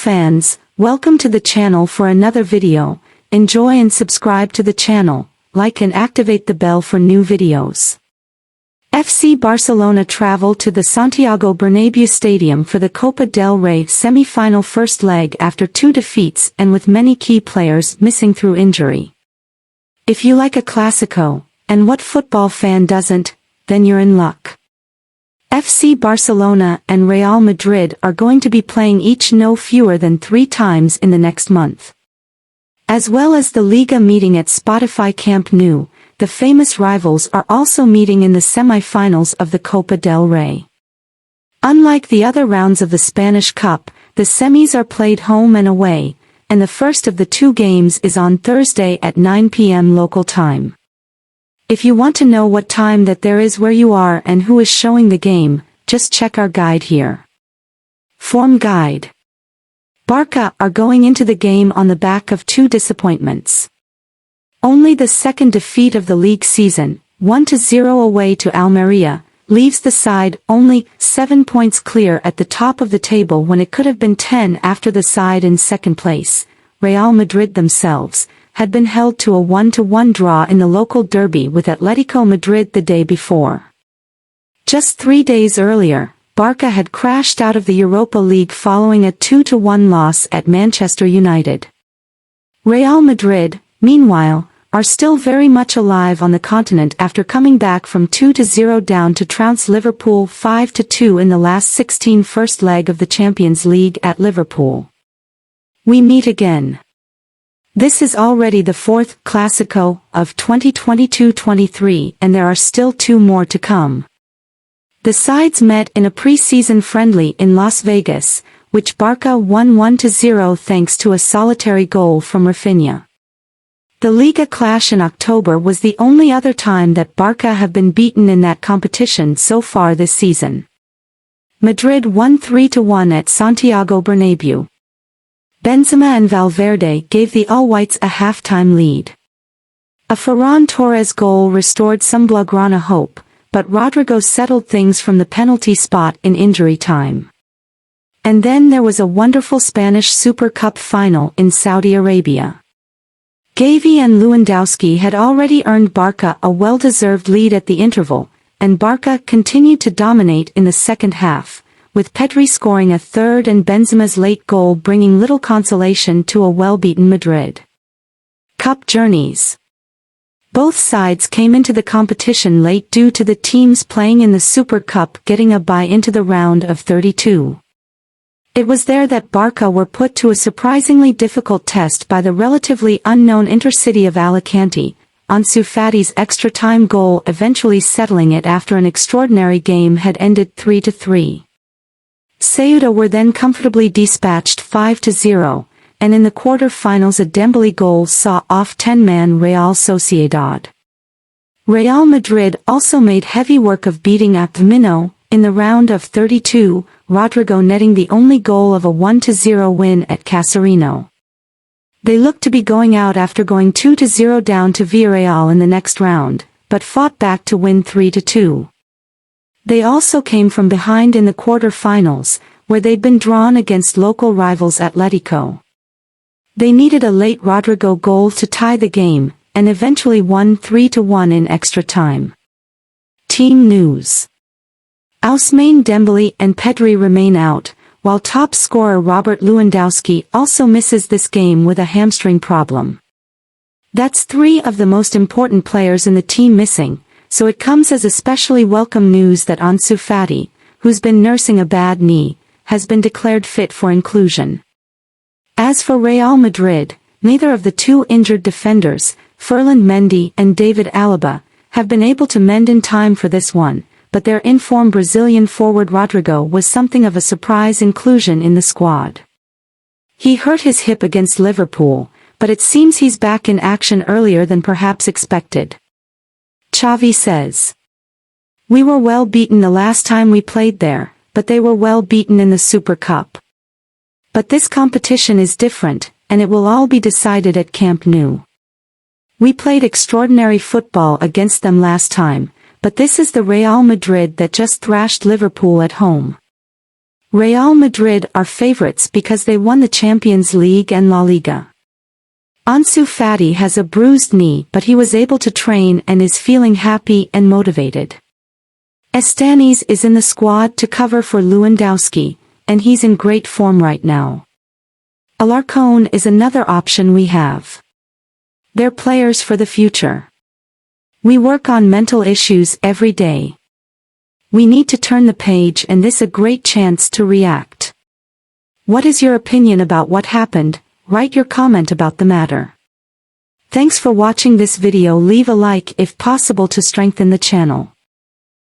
fans, welcome to the channel for another video. Enjoy and subscribe to the channel, like and activate the bell for new videos. FC Barcelona traveled to the Santiago Bernabéu stadium for the Copa del Rey semi-final first leg after 2 defeats and with many key players missing through injury. If you like a Clásico, and what football fan doesn't, then you're in luck. FC Barcelona and Real Madrid are going to be playing each no fewer than 3 times in the next month. As well as the Liga meeting at Spotify Camp Nou, the famous rivals are also meeting in the semi-finals of the Copa del Rey. Unlike the other rounds of the Spanish Cup, the semis are played home and away, and the first of the 2 games is on Thursday at 9 p.m. local time. If you want to know what time that there is where you are and who is showing the game, just check our guide here. Form guide. Barca are going into the game on the back of 2 disappointments. Only the second defeat of the league season, 1-0 away to Almeria, leaves the side only 7 points clear at the top of the table when it could have been 10 after the side in second place, Real Madrid themselves, had been held to a 1-1 draw in the local derby with Atletico Madrid the day before. Just 3 days earlier, Barca had crashed out of the Europa League following a 2-1 loss at Manchester United. Real Madrid, meanwhile, are still very much alive on the continent after coming back from 2-0 down to trounce Liverpool 5-2 in the last 16 first leg of the Champions League at Liverpool. We meet again. This is already the 4th Clásico of 2022-23 and there are still 2 more to come. The sides met in a pre-season friendly in Las Vegas, which Barca won 1-0 thanks to a solitary goal from Rafinha. The Liga clash in October was the only other time that Barca have been beaten in that competition so far this season. Madrid won 3-1 at Santiago Bernabéu. Benzema and Valverde gave the All-Whites a half-time lead. A Ferran Torres goal restored some Blaugrana hope, but Rodrigo settled things from the penalty spot in injury time. And then there was a wonderful Spanish Super Cup final in Saudi Arabia. Gavi and Lewandowski had already earned Barca a well-deserved lead at the interval, and Barca continued to dominate in the second half, with Pedri scoring a third and Benzema's late goal bringing little consolation to a well-beaten Madrid. Cup journeys. Both sides came into the competition late due to the teams playing in the Super Cup getting a bye into the round of 32. It was there that Barca were put to a surprisingly difficult test by the relatively unknown Intercity of Alicante, Ansu Fati's extra-time goal eventually settling it after an extraordinary game had ended 3-3. Ceuta were then comfortably dispatched 5-0, and in the quarter-finals a Dembélé goal saw off 10-man Real Sociedad. Real Madrid also made heavy work of beating Atlético in the round of 32, Rodrigo netting the only goal of a 1-0 win at Casarino. They looked to be going out after going 2-0 down to Villarreal in the next round, but fought back to win 3-2. They also came from behind in the quarter-finals, where they'd been drawn against local rivals Atletico. They needed a late Rodrigo goal to tie the game, and eventually won 3-1 in extra time. Team news. Ousmane Dembélé and Pedri remain out, while top scorer Robert Lewandowski also misses this game with a hamstring problem. That's 3 of the most important players in the team missing, so it comes as especially welcome news that Ansu Fati, who's been nursing a bad knee, has been declared fit for inclusion. As for Real Madrid, neither of the 2 injured defenders, Ferland Mendy and David Alaba, have been able to mend in time for this one, but their in-form Brazilian forward Rodrigo was something of a surprise inclusion in the squad. He hurt his hip against Liverpool, but it seems he's back in action earlier than perhaps expected. Xavi says, "We were well beaten the last time we played there, but they were well beaten in the Super Cup. But this competition is different, and it will all be decided at Camp Nou. We played extraordinary football against them last time, but this is the Real Madrid that just thrashed Liverpool at home. Real Madrid are favorites because they won the Champions League and La Liga. Ansu Fati has a bruised knee, but he was able to train and is feeling happy and motivated. Estanis is in the squad to cover for Lewandowski, and he's in great form right now. Alarcón is another option we have. They're players for the future. We work on mental issues every day. We need to turn the page, and this is a great chance to react. What is your opinion about what happened? Write your comment about the matter. Thanks for watching this video. Leave a like if possible to strengthen the channel.